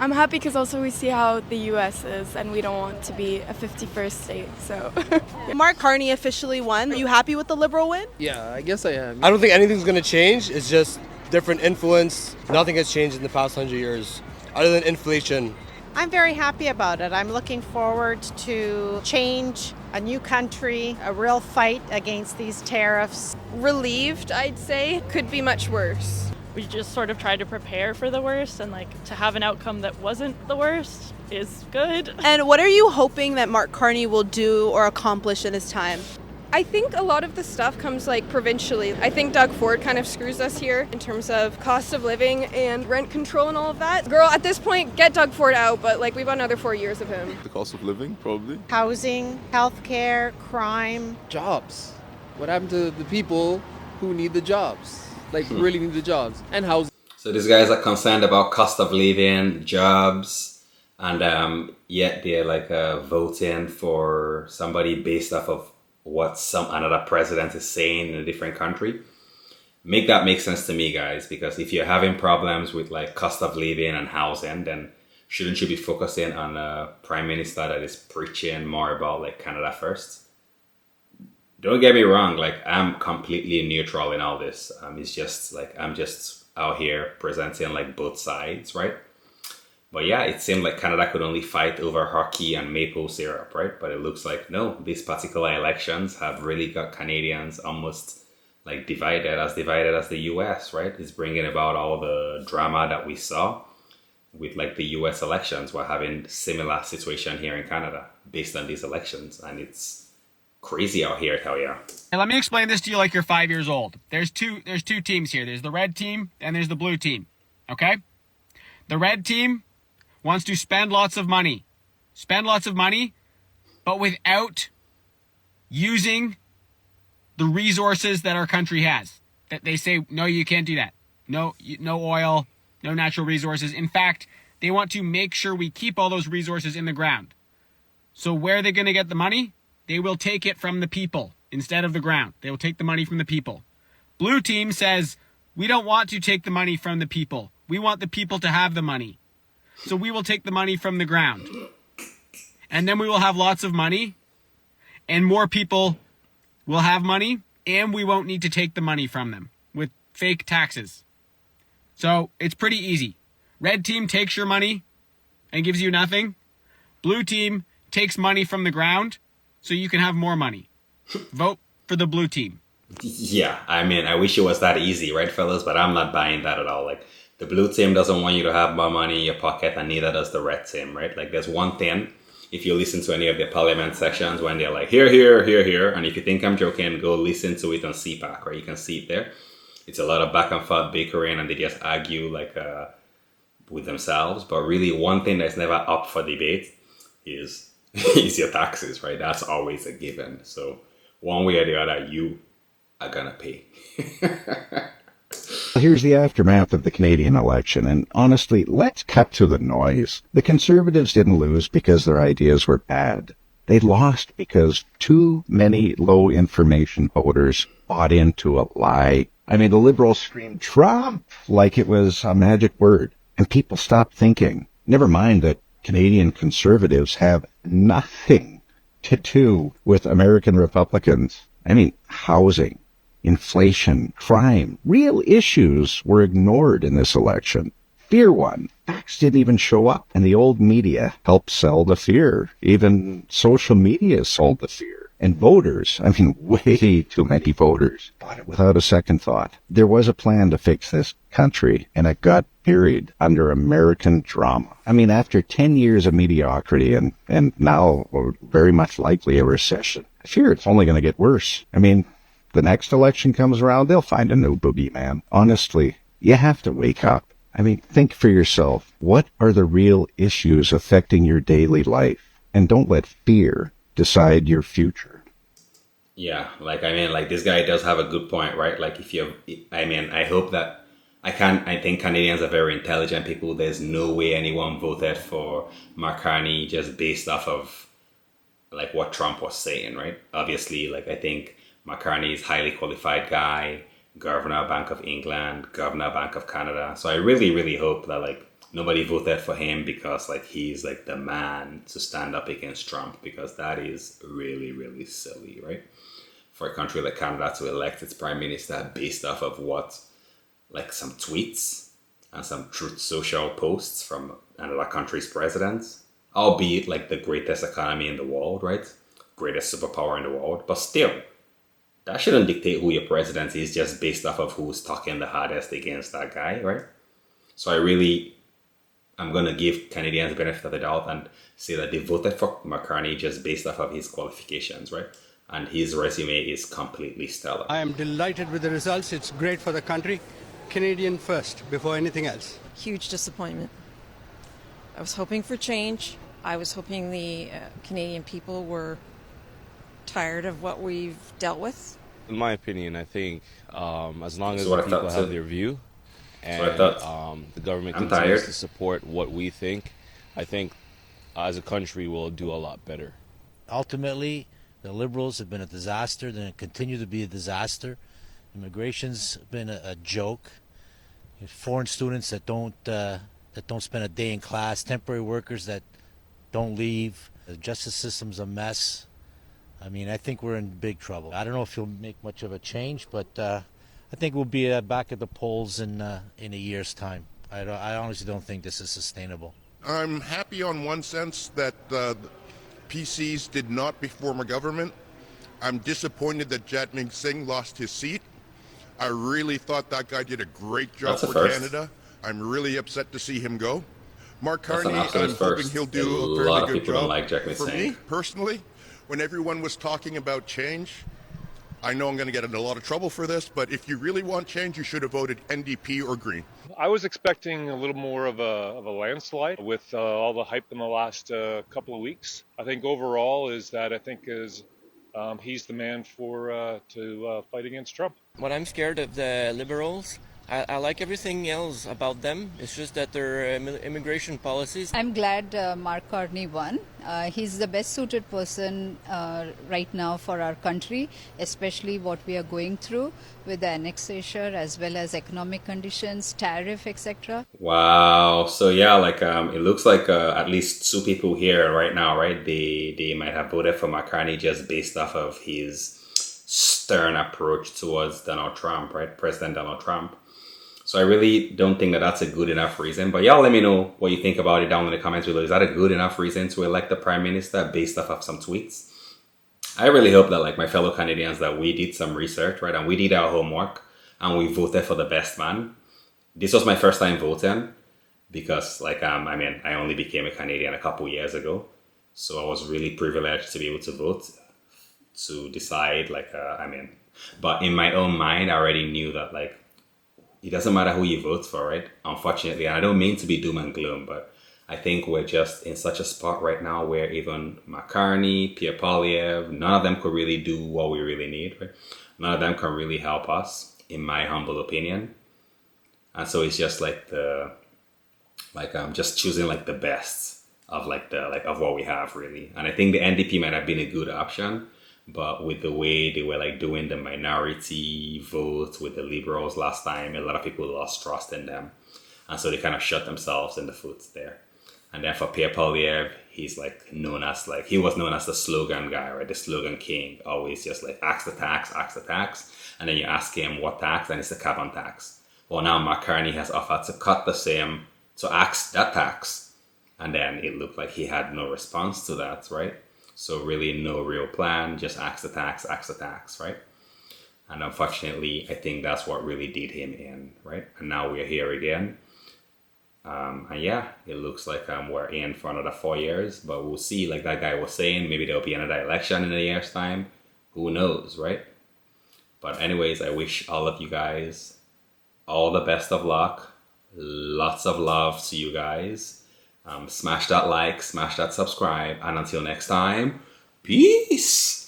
I'm happy because also we see how the U.S. is, and we don't want to be a 51st state, so. Mark Carney officially won. Are you happy with the Liberal win? Yeah, I guess I am. I don't think anything's going to change. It's just different influence. Nothing has changed in the past 100 years, other than inflation. I'm very happy about it. I'm looking forward to change, a new country, a real fight against these tariffs. Relieved, I'd say. Could be much worse. We just sort of tried to prepare for the worst, and to have an outcome that wasn't the worst is good. And what are you hoping that Mark Carney will do or accomplish in his time? I think a lot of the stuff comes provincially. I think Doug Ford kind of screws us here in terms of cost of living and rent control and all of that. Girl, at this point, get Doug Ford out, but we've got another 4 years of him. The cost of living, probably. Housing, healthcare, crime. Jobs. What happened to the people who need the jobs? Really need the jobs. And housing. So these guys are concerned about cost of living, jobs, and yet they're voting for somebody based off of what another president is saying in a different country. Make that make sense to me, guys, because if you're having problems with cost of living and housing, then shouldn't you be focusing on a prime minister that is preaching more about Canada first? Don't get me wrong, I'm completely neutral in all this. It's just I'm just out here presenting both sides, right? But yeah, it seemed like Canada could only fight over hockey and maple syrup, right? But it looks like no, these particular elections have really got Canadians almost divided as the US, right? It's bringing about all the drama that we saw with the US elections. We're having similar situation here in Canada based on these elections, and it's crazy out here, I tell ya. And let me explain this to you like you're 5 years old. There's two teams here. There's the red team and there's the blue team. Okay? The red team wants to spend lots of money. But without using the resources that our country has. That they say, no, you can't do that. No oil, no natural resources. In fact, they want to make sure we keep all those resources in the ground. So where are they going to get the money? They will take it from the people instead of the ground. They will take the money from the people. Blue team says, we don't want to take the money from the people. We want the people to have the money. So we will take the money from the ground. And then we will have lots of money. And more people will have money. And we won't need to take the money from them with fake taxes. So it's pretty easy. Red team takes your money and gives you nothing. Blue team takes money from the ground so you can have more money. Vote for the blue team. Yeah, I mean, I wish it was that easy, right, fellas? But I'm not buying that at all. The blue team doesn't want you to have more money in your pocket, and neither does the red team, right? There's one thing, if you listen to any of the parliament sections when they're here, here, here, here, and if you think I'm joking, go listen to it on CPAC, right? You can see it there. It's a lot of back and forth bickering, and they just argue with themselves. But really, one thing that's never up for debate is your taxes, right? That's always a given. So one way or the other, you are gonna pay. Here's the aftermath of the Canadian election, and honestly, let's cut to the noise. The Conservatives didn't lose because their ideas were bad. They lost because too many low-information voters bought into a lie. I mean, the Liberals screamed Trump like it was a magic word, and people stopped thinking. Never mind that Canadian Conservatives have nothing to do with American Republicans. I mean, housing, inflation, crime, real issues were ignored in this election. Fear won. Facts didn't even show up, and the old media helped sell the fear. Even social media sold the fear. And voters, I mean, way too many voters, bought it without a second thought. There was a plan to fix this country, and it got buried under American drama. I mean, after 10 years of mediocrity and now very much likely a recession, I fear it's only going to get worse. I mean, the next election comes around, they'll find a new boogeyman. Honestly, you have to wake up. I mean, think for yourself. What are the real issues affecting your daily life? And don't let fear decide your future. Yeah, this guy does have a good point, right? I hope that I think Canadians are very intelligent people. There's no way anyone voted for Mark Carney just based off of what Trump was saying, right? Obviously, I think Mark Carney is a highly qualified guy, Governor Bank of England, Governor Bank of Canada. So I really, really hope that nobody voted for him because like he's like the man to stand up against Trump, because that is really, really silly, right? For a country like Canada to elect its prime minister based off of what, like some tweets and some Truth Social posts from another country's president, albeit like the greatest economy in the world, right? Greatest superpower in the world, but still, that shouldn't dictate who your president is just based off of who's talking the hardest against that guy, right? So I'm going to give Canadians the benefit of the doubt and say that they voted for McCartney just based off of his qualifications, right? And his resume is completely stellar. I am delighted with the results. It's great for the country. Canadian first, before anything else. Huge disappointment. I was hoping for change. I was hoping the Canadian people were tired of what we've dealt with. In my opinion, I think as long as the people have their view and the government continues to support what we think, I think as a country we'll do a lot better. Ultimately, the Liberals have been a disaster, and they continue to be a disaster. Immigration's been a joke. Foreign students that don't spend a day in class, temporary workers that don't leave. The justice system's a mess. I mean, I think we're in big trouble. I don't know if you'll make much of a change, but I think we'll be back at the polls in a year's time. I honestly don't think this is sustainable. I'm happy on one sense that PCs did not reform a government. I'm disappointed that Jagmeet Singh lost his seat. I really thought that guy did a great job for Canada. I'm really upset to see him go. Mark Carney, I'm hoping he'll do a fairly good job. For me, personally, when everyone was talking about change, I know I'm going to get in a lot of trouble for this, but if you really want change, you should have voted NDP or Green. I was expecting a little more of a landslide with all the hype in the last couple of weeks. I think overall is that he's the man to fight against Trump. What I'm scared of the Liberals, I like everything else about them. It's just that their immigration policies. I'm glad Mark Carney won. He's the best suited person right now for our country, especially what we are going through with the annexation as well as economic conditions, tariff, etc. Wow. So yeah, like it looks like at least two people here right now, right? They might have voted for McCartney just based off of his stern approach towards Donald Trump, right? President Donald Trump. So I really don't think that that's a good enough reason. But y'all let me know what you think about it down in the comments below. Is that a good enough reason to elect the prime minister based off of some tweets? I really hope that like my fellow Canadians that we did some research, right? And we did our homework and we voted for the best man. This was my first time voting because like, I only became a Canadian a couple years ago. So I was really privileged to be able to vote to decide but in my own mind, I already knew that like, it doesn't matter who you vote for, right? Unfortunately, and I don't mean to be doom and gloom, but I think we're just in such a spot right now where even McCartney, Pierre Poilievre, none of them could really do what we really need, right? None of them can really help us, in my humble opinion. And so it's just like I'm just choosing like the best of of what we have really. And I think the NDP might have been a good option. But with the way they were like doing the minority vote with the Liberals last time, a lot of people lost trust in them. And so they kind of shot themselves in the foot there. And then for Pierre Poilievre, he's like he was known as the slogan guy, right? The slogan king, always just like ask the tax. And then you ask him what tax, and it's the carbon tax. Well, now McCartney has offered to cut the same, to ask that tax. And then it looked like he had no response to that, right? So really no real plan, just ask the tax, right? And unfortunately, I think that's what really did him in, right? And now we're here again. And yeah, it looks like we're in for another 4 years, but we'll see, like that guy was saying, maybe there'll be another election in a year's time. Who knows, right? But anyways, I wish all of you guys all the best of luck. Lots of love to you guys. Smash that like, smash that subscribe, and until next time, peace!